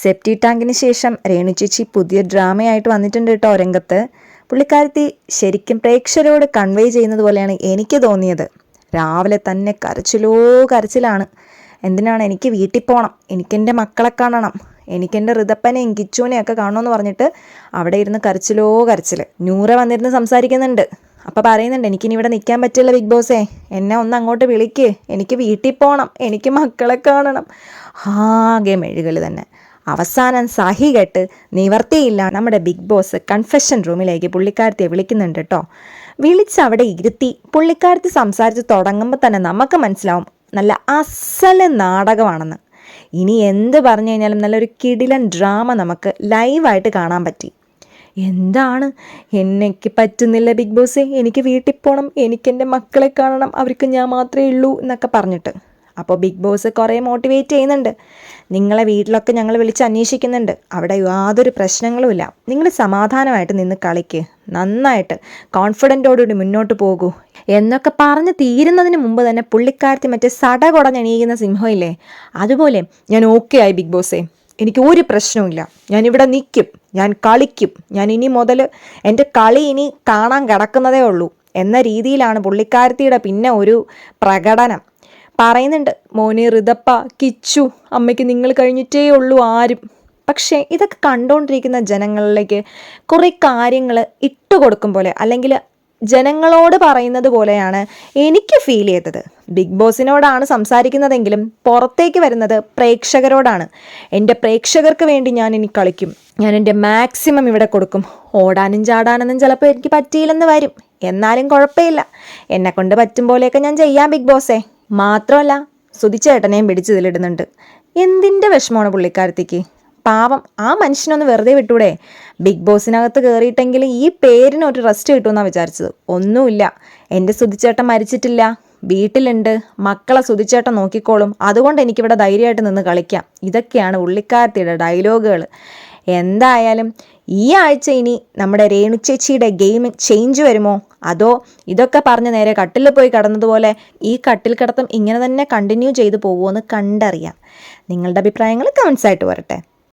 സെപ്റ്റി ടാങ്കിന് ശേഷം രേണു ചേച്ചി പുതിയ ഡ്രാമയായിട്ട് വന്നിട്ടുണ്ട് കേട്ടോ രംഗത്ത്. പുള്ളിക്കാരത്തി ശരിക്കും പ്രേക്ഷകരോട് കൺവേ ചെയ്യുന്നത് പോലെയാണ് എനിക്ക് തോന്നിയത്. രാവിലെ തന്നെ കരച്ചിലാണ്. എന്തിനാണ്? എനിക്ക് വീട്ടിൽ പോകണം, എനിക്കെൻ്റെ മക്കളെ കാണണം, എനിക്കെൻ്റെ ഋതപ്പനെയും കിച്ചുവിനെയൊക്കെ കാണണമെന്ന് പറഞ്ഞിട്ട് അവിടെ ഇരുന്ന് കരച്ചിൽ. നൂറ വന്നിരുന്ന് സംസാരിക്കുന്നുണ്ട്. അപ്പം പറയുന്നുണ്ട്, എനിക്കിനി ഇവിടെ നിൽക്കാൻ പറ്റില്ല ബിഗ് ബോസേ, എന്നെ ഒന്ന് അങ്ങോട്ട് വിളിക്ക്, എനിക്ക് വീട്ടിൽ പോകണം, എനിക്ക് മക്കളെ കാണണം. ആകെ മെഴുകൽ തന്നെ. അവസാനം സഹി കെട്ട് നിവർത്തിയില്ല നമ്മുടെ ബിഗ് ബോസ് കൺഫെഷൻ റൂമിലേക്ക് പുള്ളിക്കാരത്തിയെ വിളിക്കുന്നുണ്ട് കേട്ടോ. വിളിച്ച് അവിടെ ഇരുത്തി പുള്ളിക്കാരത്തി സംസാരിച്ച് തുടങ്ങുമ്പോൾ തന്നെ നമുക്ക് മനസ്സിലാവും നല്ല അസല് നാടകമാണെന്ന്. ഇനി എന്ത് പറഞ്ഞു കഴിഞ്ഞാലും നല്ലൊരു കിടിലൻ ഡ്രാമ നമുക്ക് ലൈവായിട്ട് കാണാൻ പറ്റി. എന്താണ്? എനിക്ക് പറ്റുന്നില്ല ബിഗ് ബോസേ, എനിക്ക് വീട്ടിൽ പോകണം, എനിക്കെൻ്റെ മക്കളെ കാണണം, അവർക്ക് ഞാൻ മാത്രമേ ഉള്ളൂ എന്നൊക്കെ പറഞ്ഞിട്ട്. അപ്പോൾ ബിഗ് ബോസ് കുറേ മോട്ടിവേറ്റ് ചെയ്യുന്നുണ്ട്. നിങ്ങളെ വീട്ടിലൊക്കെ ഞങ്ങൾ വിളിച്ച് അന്വേഷിക്കുന്നുണ്ട്, അവിടെ യാതൊരു പ്രശ്നങ്ങളുമില്ല, നിങ്ങൾ സമാധാനമായിട്ട് നിന്ന് കളിക്ക്, നന്നായിട്ട് കോൺഫിഡൻറ്റോടുകൂടി മുന്നോട്ട് പോകൂ എന്നൊക്കെ പറഞ്ഞ് തീരുന്നതിന് മുമ്പ് തന്നെ പുള്ളിക്കാരത്തി മറ്റേ സടകുടഞ്ഞെണീക്കുന്ന സിംഹമില്ലേ, അതുപോലെ ഞാൻ ഓക്കെ ആയി ബിഗ് ബോസേ, എനിക്ക് ഒരു പ്രശ്നവുമില്ല, ഞാനിവിടെ നിൽക്കും, ഞാൻ കളിക്കും, ഞാൻ ഇനി മുതൽ എൻ്റെ കളി ഇനി കാണാൻ കിടക്കുന്നതേ ഉള്ളൂ എന്ന രീതിയിലാണ് പുള്ളിക്കാരത്തിയുടെ പിന്നെ ഒരു പ്രകടനം. പറയുന്നുണ്ട്, മോനെ ഋതപ്പ, കിച്ചു, അമ്മയ്ക്ക് നിങ്ങൾ കഴിഞ്ഞിട്ടേ ഉള്ളൂ ആരും. പക്ഷേ ഇതൊക്കെ കണ്ടുകൊണ്ടിരിക്കുന്ന ജനങ്ങളിലേക്ക് കുറേ കാര്യങ്ങൾ ഇട്ടുകൊടുക്കും പോലെ, അല്ലെങ്കിൽ ജനങ്ങളോട് പറയുന്നത് പോലെയാണ് എനിക്ക് ഫീൽ ചെയ്തത്. ബിഗ് ബോസിനോടാണ് സംസാരിക്കുന്നതെങ്കിലും പുറത്തേക്ക് വരുന്നത് പ്രേക്ഷകരോടാണ്. എൻ്റെ പ്രേക്ഷകർക്ക് വേണ്ടി ഞാൻ ഇനി കളിക്കും, ഞാൻ എൻ്റെ മാക്സിമം ഇവിടെ കൊടുക്കും, ഓടാനും ചാടാനൊന്നും ചിലപ്പോൾ എനിക്ക് പറ്റിയില്ലെന്ന് വരും, എന്നാലും കുഴപ്പമില്ല, എന്നെക്കൊണ്ട് പറ്റും പോലെയൊക്കെ ഞാൻ ചെയ്യാം ബിഗ് ബോസേ. മാത്രമല്ല സുധിച്ചേട്ടനെയും പിടിച്ചതിലിടുന്നുണ്ട്. എന്തിൻ്റെ വിഷമമാണ് പുള്ളിക്കാരത്തേക്ക്? പാവം, ആ മനുഷ്യനൊന്ന് വെറുതെ വിട്ടൂടെ? ബിഗ് ബോസിനകത്ത് കയറിയിട്ടെങ്കിൽ ഈ പേരിന് ഒരു റെസ്റ്റ് കിട്ടുമെന്നാണ് വിചാരിച്ചത്. ഒന്നുമില്ല, എൻ്റെ സുധിച്ചേട്ടൻ മരിച്ചിട്ടില്ല, വീട്ടിലുണ്ട്, മക്കളെ സുധിച്ചേട്ടൻ നോക്കിക്കോളും, അതുകൊണ്ട് എനിക്കിവിടെ ധൈര്യമായിട്ട് നിന്ന് കളിക്കാം. ഇതൊക്കെയാണ് പുള്ളിക്കാരത്തിയുടെ ഡയലോഗുകൾ. എന്തായാലും ഈ ആഴ്ച ഇനി നമ്മുടെ രേണു ചേച്ചിയുടെ ഗെയിം ചേഞ്ച് വരുമോ, അതോ ഇതൊക്കെ പറഞ്ഞ് നേരെ കട്ടിൽ പോയി കിടന്നതുപോലെ ഈ കട്ടിൽ കിടത്തം ഇങ്ങനെ തന്നെ കണ്ടിന്യൂ ചെയ്തു പോകുമോ എന്ന് കണ്ടറിയാം. നിങ്ങളുടെ അഭിപ്രായങ്ങൾ കമൻസ് ആയിട്ട് വരട്ടെ.